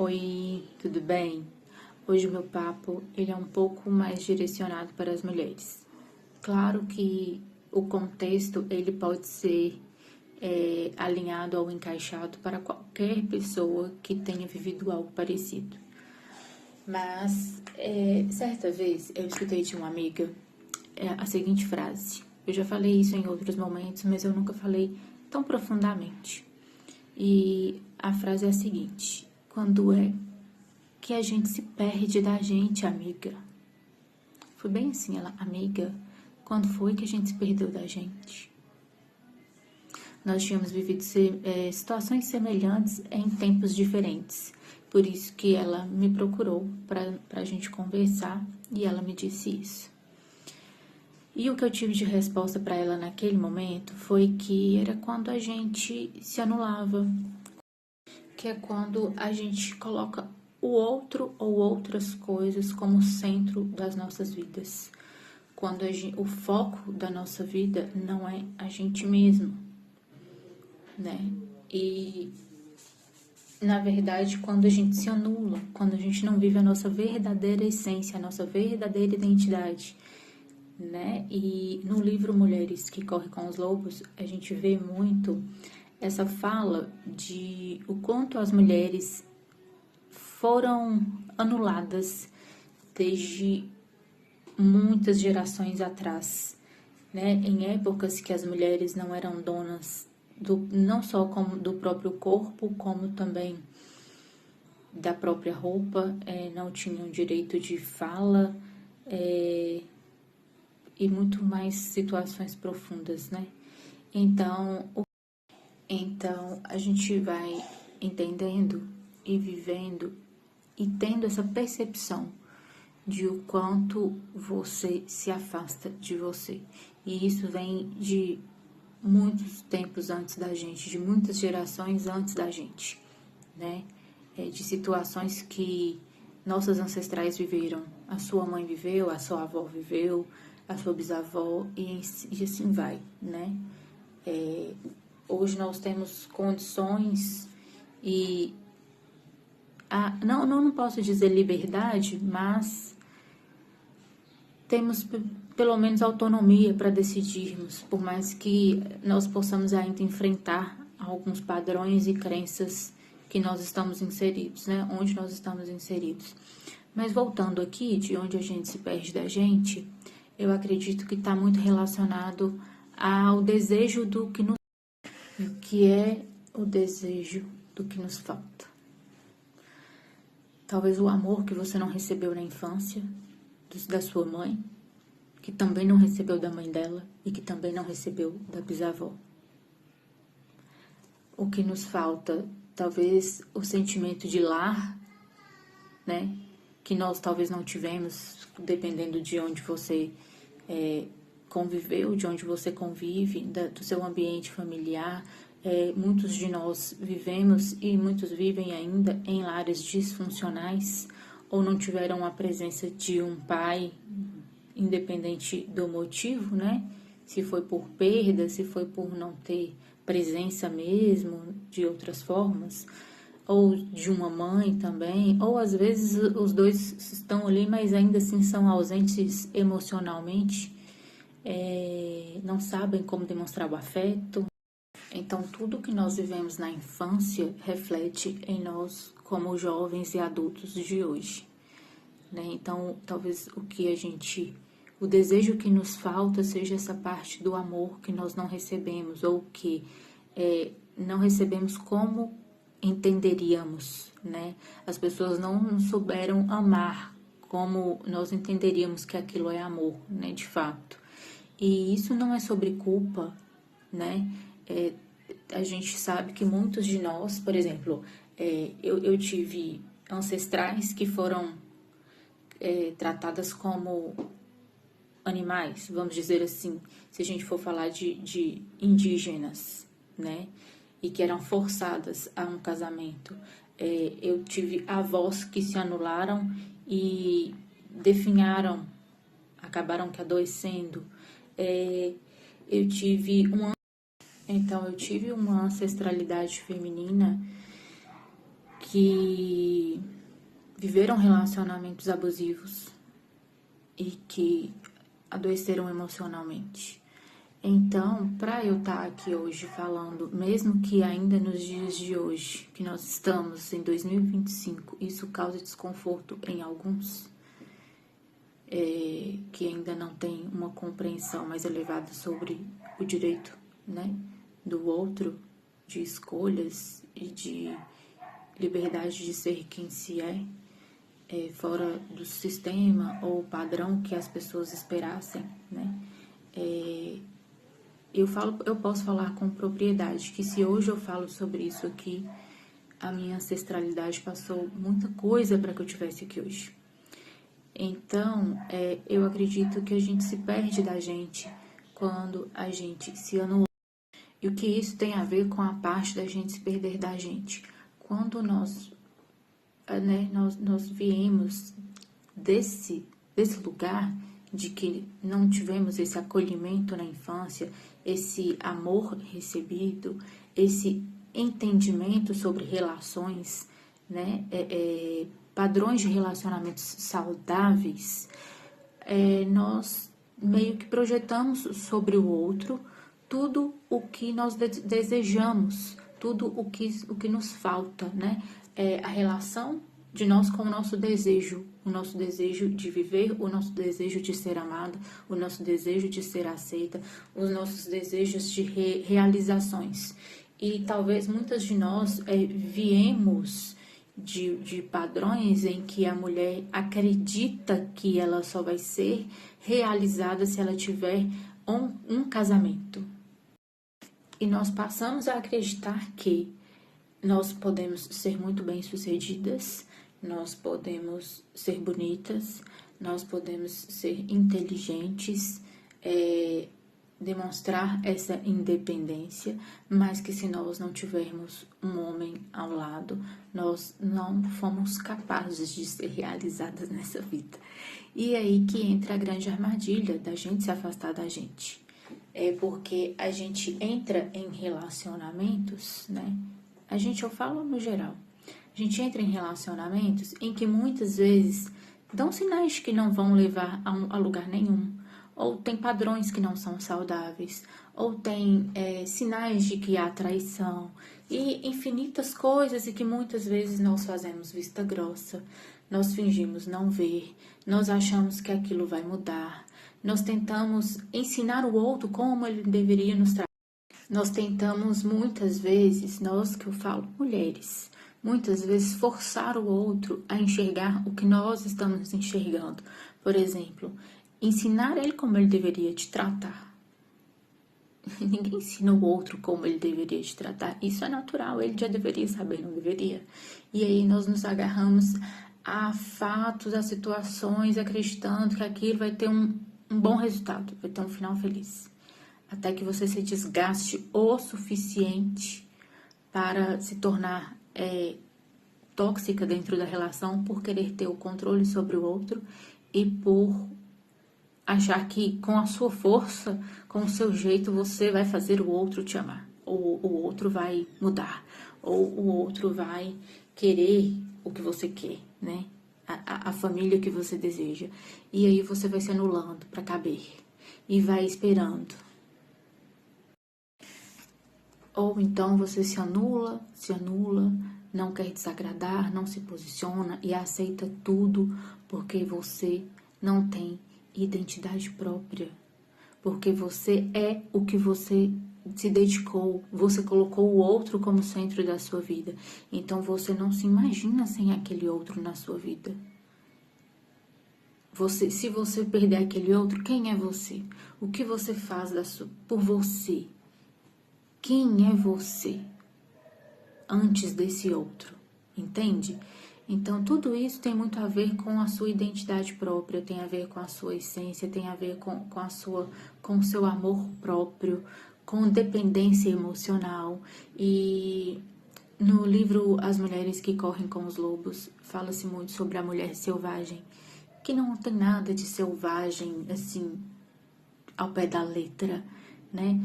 Oi, tudo bem? Hoje o meu papo ele é um pouco mais direcionado para as mulheres. Claro que o contexto ele pode ser alinhado ou encaixado para qualquer pessoa que tenha vivido algo parecido. Mas certa vez eu escutei de uma amiga a seguinte frase. Eu já falei isso em outros momentos, mas eu nunca falei tão profundamente. E a frase é a seguinte: quando é que a gente se perde da gente, amiga? Foi bem assim, ela, amiga, quando foi que a gente se perdeu da gente? Nós tínhamos vivido situações semelhantes em tempos diferentes. Por isso que ela me procurou para a gente conversar e ela me disse isso. E o que eu tive de resposta para ela naquele momento foi que era quando a gente se anulava, que é quando a gente coloca o outro ou outras coisas como centro das nossas vidas. Quando o foco da nossa vida não é a gente mesmo, né? E, na verdade, quando a gente se anula, quando a gente não vive a nossa verdadeira essência, a nossa verdadeira identidade, né? E no livro Mulheres que Correm com os Lobos, a gente vê muito essa fala de o quanto as mulheres foram anuladas desde muitas gerações atrás, né? Em épocas que as mulheres não eram donas não só como do próprio corpo, como também da própria roupa, não tinham direito de fala e muito mais situações profundas, né? Então a gente vai entendendo e vivendo e tendo essa percepção de o quanto você se afasta de você. E isso vem de muitos tempos antes da gente, de muitas gerações antes da gente, né? De situações que nossas ancestrais viveram. A sua mãe viveu, a sua avó viveu, a sua bisavó e assim vai, né? Hoje nós temos condições e não posso dizer liberdade, mas temos pelo menos autonomia para decidirmos, por mais que nós possamos ainda enfrentar alguns padrões e crenças que nós estamos inseridos, né? Onde nós estamos inseridos. Mas voltando aqui, de onde a gente se perde da gente, eu acredito que está muito relacionado ao desejo do que nos... O que é o desejo do que nos falta? Talvez o amor que você não recebeu na infância, da sua mãe, que também não recebeu da mãe dela e que também não recebeu da bisavó. O que nos falta, talvez o sentimento de lar, né? Que nós talvez não tivemos, dependendo de onde você conviveu, de onde você convive, do seu ambiente familiar. Muitos de nós vivemos e muitos vivem ainda em lares disfuncionais ou não tiveram a presença de um pai, independente do motivo, né? Se foi por perda, se foi por não ter presença mesmo, de outras formas, ou de uma mãe também, ou às vezes os dois estão ali, mas ainda assim são ausentes emocionalmente, não sabem como demonstrar o afeto. Então, tudo que nós vivemos na infância reflete em nós como jovens e adultos de hoje, né? Então, talvez o desejo que nos falta seja essa parte do amor que nós não recebemos, ou que não recebemos como entenderíamos, né? As pessoas não souberam amar como nós entenderíamos que aquilo é amor, né? De fato. E isso não é sobre culpa, né? A gente sabe que muitos de nós, por exemplo, eu tive ancestrais que foram tratadas como animais, vamos dizer assim, se a gente for falar de indígenas, né? E que eram forçadas a um casamento. Eu tive avós que se anularam e definharam, acabaram que adoecendo. Eu tive uma ancestralidade feminina que viveram relacionamentos abusivos e que adoeceram emocionalmente. Então, para eu estar aqui hoje falando, mesmo que ainda nos dias de hoje, que nós estamos em 2025, isso causa desconforto em alguns, que ainda não tem uma compreensão mais elevada sobre o direito, né, do outro, de escolhas e de liberdade de ser quem se é, fora do sistema ou padrão que as pessoas esperassem, né? Eu posso falar com propriedade que se hoje eu falo sobre isso aqui, a minha ancestralidade passou muita coisa para que eu estivesse aqui hoje. Então, eu acredito que a gente se perde da gente quando a gente se anula. E o que isso tem a ver com a parte da gente se perder da gente? Quando nós viemos desse lugar de que não tivemos esse acolhimento na infância, esse amor recebido, esse entendimento sobre relações, né, padrões de relacionamentos saudáveis, nós meio que projetamos sobre o outro tudo o que nós desejamos, tudo o que nos falta, né? A relação de nós com o nosso desejo de viver, o nosso desejo de ser amado, o nosso desejo de ser aceita, os nossos desejos de realizações. E talvez muitas de nós viemos de padrões em que a mulher acredita que ela só vai ser realizada se ela tiver um casamento. E nós passamos a acreditar que nós podemos ser muito bem-sucedidas, nós podemos ser bonitas, nós podemos ser inteligentes, demonstrar essa independência, mas que se nós não tivermos um homem ao lado, nós não fomos capazes de ser realizadas nessa vida. E é aí que entra a grande armadilha da gente se afastar da gente. É porque a gente entra em relacionamentos, né? Eu falo no geral, a gente entra em relacionamentos em que muitas vezes dão sinais de que não vão levar a lugar nenhum, ou tem padrões que não são saudáveis, ou tem sinais de que há traição, e infinitas coisas e que muitas vezes nós fazemos vista grossa, nós fingimos não ver, nós achamos que aquilo vai mudar, nós tentamos ensinar o outro como ele deveria nos tratar. Nós tentamos muitas vezes, nós que eu falo, mulheres, muitas vezes forçar o outro a enxergar o que nós estamos enxergando. Por exemplo, ensinar ele como ele deveria te tratar. Ninguém ensina o outro como ele deveria te tratar. Isso é natural, ele já deveria saber, não deveria. E aí nós nos agarramos a fatos, a situações, acreditando que aquilo vai ter um bom resultado, vai ter um final feliz. Até que você se desgaste o suficiente para se tornar tóxica dentro da relação por querer ter o controle sobre o outro e por achar que com a sua força, com o seu jeito, você vai fazer o outro te amar, ou o outro vai mudar, ou o outro vai querer o que você quer, né? A família que você deseja. E aí você vai se anulando para caber e vai esperando. Ou então você se anula, não quer desagradar, não se posiciona e aceita tudo porque você não tem identidade própria. Porque você é o que você se dedicou, você colocou o outro como centro da sua vida. Então você não se imagina sem aquele outro na sua vida. Se você perder aquele outro, quem é você? O que você faz por você? Quem é você antes desse outro? Entende? Então, tudo isso tem muito a ver com a sua identidade própria, tem a ver com a sua essência, tem a ver com o seu amor próprio, com dependência emocional. E no livro As Mulheres que Correm com os Lobos, fala-se muito sobre a mulher selvagem, que não tem nada de selvagem, assim, ao pé da letra, né?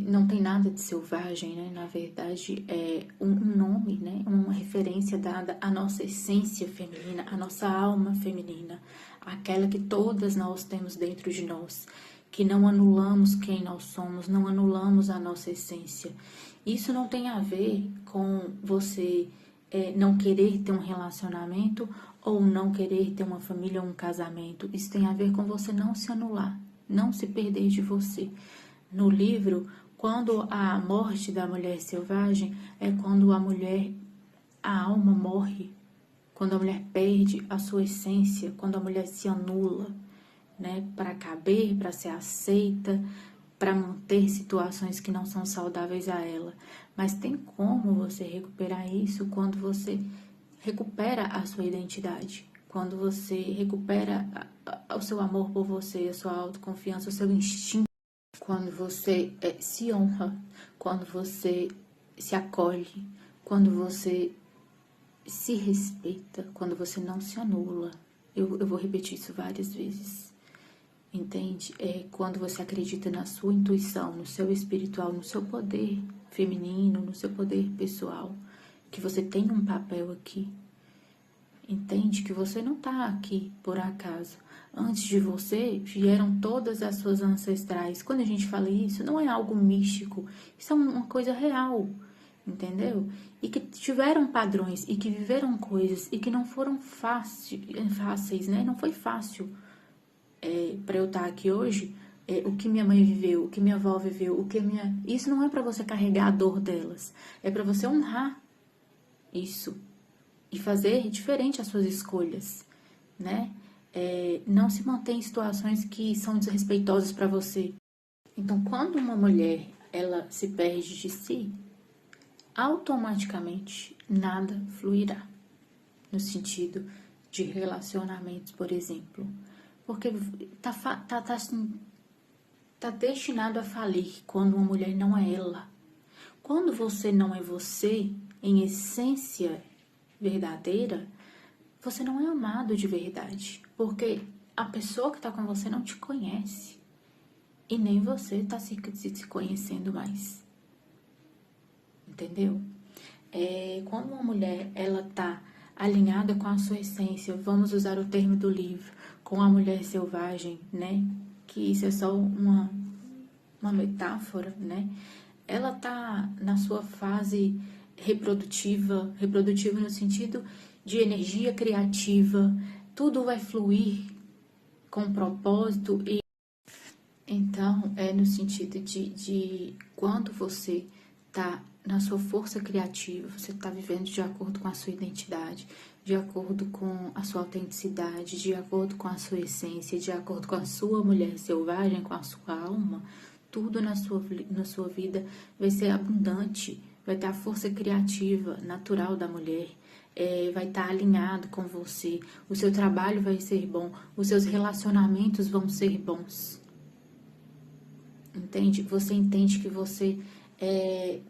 Não tem nada de selvagem, né? Na verdade, é um preferência dada à nossa essência feminina, à nossa alma feminina, aquela que todas nós temos dentro de nós, que não anulamos quem nós somos, não anulamos a nossa essência. Isso não tem a ver com você não querer ter um relacionamento ou não querer ter uma família ou um casamento. Isso tem a ver com você não se anular, não se perder de você. No livro, quando a morte da mulher selvagem é quando a alma morre, quando a mulher perde a sua essência, quando a mulher se anula, né, para caber, para ser aceita, para manter situações que não são saudáveis a ela. Mas tem como você recuperar isso quando você recupera a sua identidade, quando você recupera o seu amor por você, a sua autoconfiança, o seu instinto, quando você se honra, quando você se acolhe, quando você se respeita, quando você não se anula. Eu vou repetir isso várias vezes. Entende? É quando você acredita na sua intuição, no seu espiritual, no seu poder feminino, no seu poder pessoal, que você tem um papel aqui. Entende? Que você não está aqui por acaso. Antes de você, vieram todas as suas ancestrais. Quando a gente fala isso, não é algo místico. Isso é uma coisa real. Entendeu? E que tiveram padrões, e que viveram coisas, e que não foram fáceis, né? Não foi fácil. Para eu estar aqui hoje, o que minha mãe viveu, o que minha avó viveu, isso não é para você carregar a dor delas, é para você honrar isso e fazer diferente as suas escolhas, né? Não se manter em situações que são desrespeitosas para você. Então, quando uma mulher ela se perde de si, automaticamente nada fluirá, no sentido de relacionamentos, por exemplo. Porque tá destinado a falir quando uma mulher não é ela. Quando você não é você, em essência verdadeira, você não é amado de verdade. Porque a pessoa que tá com você não te conhece. E nem você tá se conhecendo mais. Entendeu? Quando uma mulher, ela tá alinhada com a sua essência, vamos usar o termo do livro, com a mulher selvagem, né? Que isso é só uma metáfora, né? Ela tá na sua fase reprodutiva no sentido de energia criativa, tudo vai fluir com propósito e então é no sentido de quando você tá na sua força criativa, você está vivendo de acordo com a sua identidade, de acordo com a sua autenticidade, de acordo com a sua essência, de acordo com a sua mulher selvagem, com a sua alma, tudo na sua vida vai ser abundante, vai ter a força criativa natural da mulher, vai estar alinhado com você, o seu trabalho vai ser bom, os seus relacionamentos vão ser bons. Entende? Você entende que você é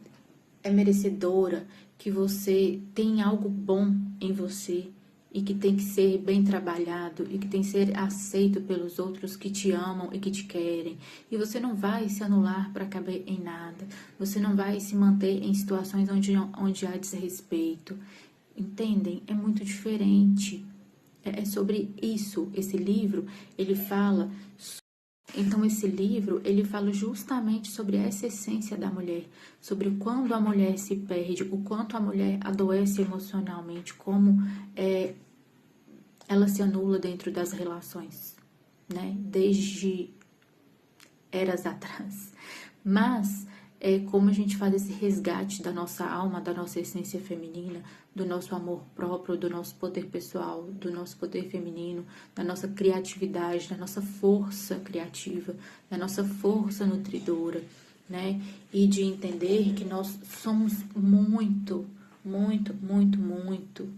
merecedora, que você tem algo bom em você e que tem que ser bem trabalhado e que tem que ser aceito pelos outros que te amam e que te querem. E você não vai se anular para caber em nada. Você não vai se manter em situações onde há desrespeito. Entendem? É muito diferente. É sobre isso. Esse livro, ele fala. Então, esse livro, ele fala justamente sobre essa essência da mulher, sobre quando a mulher se perde, o quanto a mulher adoece emocionalmente, como ela se anula dentro das relações, né? Desde eras atrás. Mas como a gente faz esse resgate da nossa alma, da nossa essência feminina, do nosso amor próprio, do nosso poder pessoal, do nosso poder feminino, da nossa criatividade, da nossa força criativa, da nossa força nutridora, né? E de entender que nós somos muito, muito, muito, muito,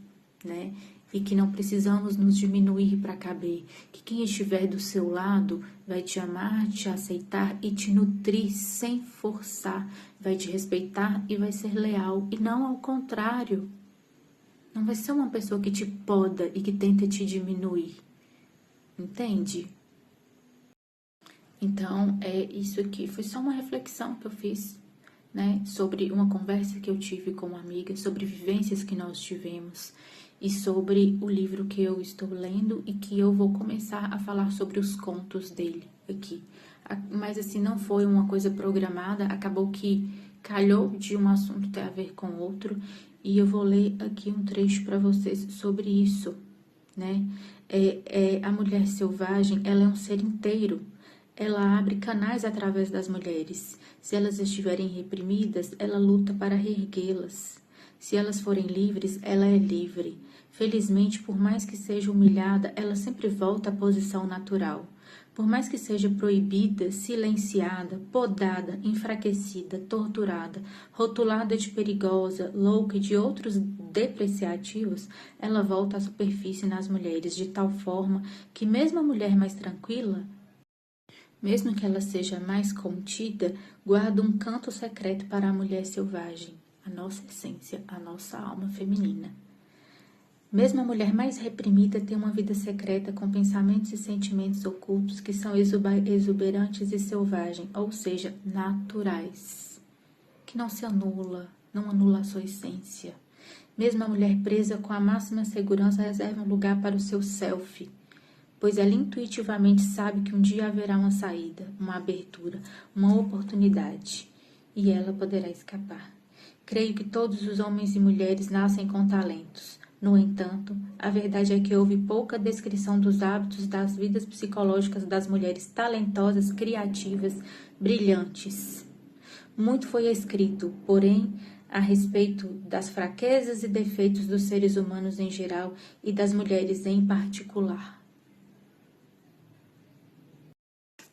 né? E que não precisamos nos diminuir para caber, que quem estiver do seu lado vai te amar, te aceitar e te nutrir sem forçar, vai te respeitar e vai ser leal, e não ao contrário. Não vai ser uma pessoa que te poda e que tenta te diminuir, entende? Então, isso aqui foi só uma reflexão que eu fiz, né, sobre uma conversa que eu tive com uma amiga, sobre vivências que nós tivemos e sobre o livro que eu estou lendo e que eu vou começar a falar sobre os contos dele aqui. Mas assim, não foi uma coisa programada, acabou que calhou de um assunto ter a ver com outro e eu vou ler aqui um trecho para vocês sobre isso, né? A mulher selvagem, ela é um ser inteiro. Ela abre canais através das mulheres. Se elas estiverem reprimidas, ela luta para reerguê-las. Se elas forem livres, ela é livre. Felizmente, por mais que seja humilhada, ela sempre volta à posição natural. Por mais que seja proibida, silenciada, podada, enfraquecida, torturada, rotulada de perigosa, louca e de outros depreciativos, ela volta à superfície nas mulheres de tal forma que mesmo a mulher mais tranquila, mesmo que ela seja mais contida, guarda um canto secreto para a mulher selvagem, a nossa essência, a nossa alma feminina. Mesmo a mulher mais reprimida tem uma vida secreta com pensamentos e sentimentos ocultos que são exuberantes e selvagens, ou seja, naturais, que não se anula, não anula a sua essência. Mesmo a mulher presa com a máxima segurança reserva um lugar para o seu self, pois ela intuitivamente sabe que um dia haverá uma saída, uma abertura, uma oportunidade, e ela poderá escapar. Creio que todos os homens e mulheres nascem com talentos. No entanto, a verdade é que houve pouca descrição dos hábitos das vidas psicológicas das mulheres talentosas, criativas, brilhantes. Muito foi escrito, porém, a respeito das fraquezas e defeitos dos seres humanos em geral e das mulheres em particular.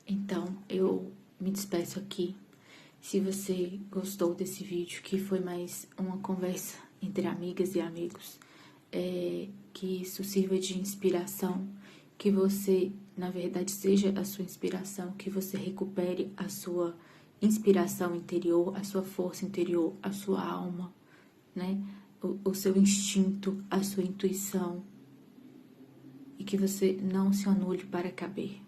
Então, eu me despeço aqui. Se você gostou desse vídeo, que foi mais uma conversa entre amigas e amigos, que isso sirva de inspiração, que você, na verdade, seja a sua inspiração, que você recupere a sua inspiração interior, a sua força interior, a sua alma, né? O seu instinto, a sua intuição, e que você não se anule para caber.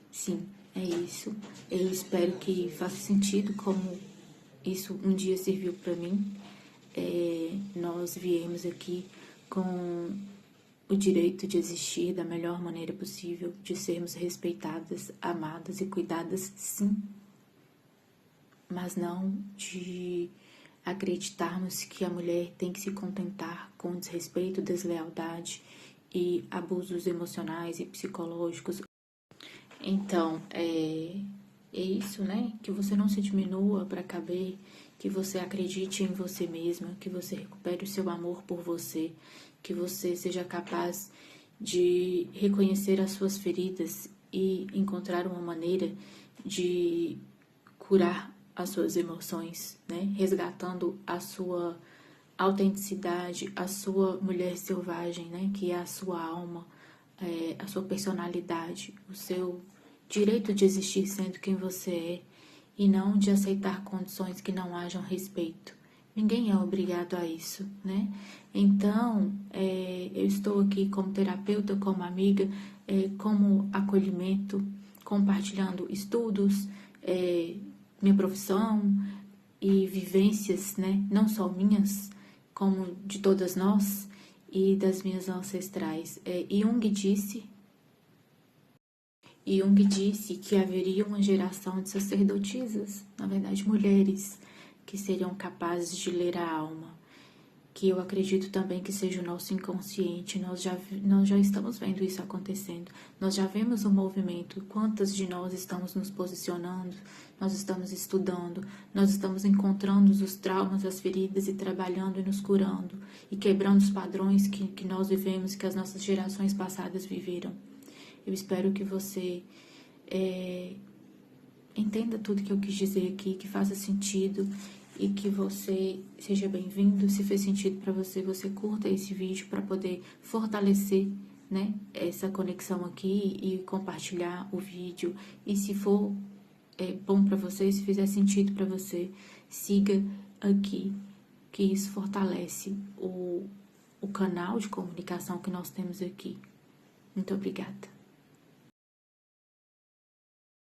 Sim, é isso. Eu espero que faça sentido como isso um dia serviu para mim. Nós viemos aqui com o direito de existir da melhor maneira possível, de sermos respeitadas, amadas e cuidadas, sim. Mas não de acreditarmos que a mulher tem que se contentar com desrespeito, deslealdade e abusos emocionais e psicológicos. Então, é isso, né? Que você não se diminua para caber, que você acredite em você mesma, que você recupere o seu amor por você, que você seja capaz de reconhecer as suas feridas e encontrar uma maneira de curar as suas emoções, né? Resgatando a sua autenticidade, a sua mulher selvagem, né? Que é a sua alma, a sua personalidade, o seu direito de existir sendo quem você é e não de aceitar condições que não hajam respeito. Ninguém é obrigado a isso, né? Então, eu estou aqui como terapeuta, como amiga, como acolhimento, compartilhando estudos, minha profissão e vivências, né? Não só minhas, como de todas nós e das minhas ancestrais. Jung disse que haveria uma geração de sacerdotisas, na verdade mulheres, que seriam capazes de ler a alma, que eu acredito também que seja o nosso inconsciente. Nós já estamos vendo isso acontecendo, nós já vemos o movimento, quantas de nós estamos nos posicionando, nós estamos estudando, nós estamos encontrando os traumas, as feridas e trabalhando e nos curando e quebrando os padrões que nós vivemos, que as nossas gerações passadas viveram. Eu espero que você entenda tudo que eu quis dizer aqui, que faça sentido e que você seja bem-vindo. Se fez sentido para você, você curta esse vídeo para poder fortalecer, né, essa conexão aqui e compartilhar o vídeo. E se for bom para você, se fizer sentido para você, siga aqui, que isso fortalece o canal de comunicação que nós temos aqui. Muito obrigada.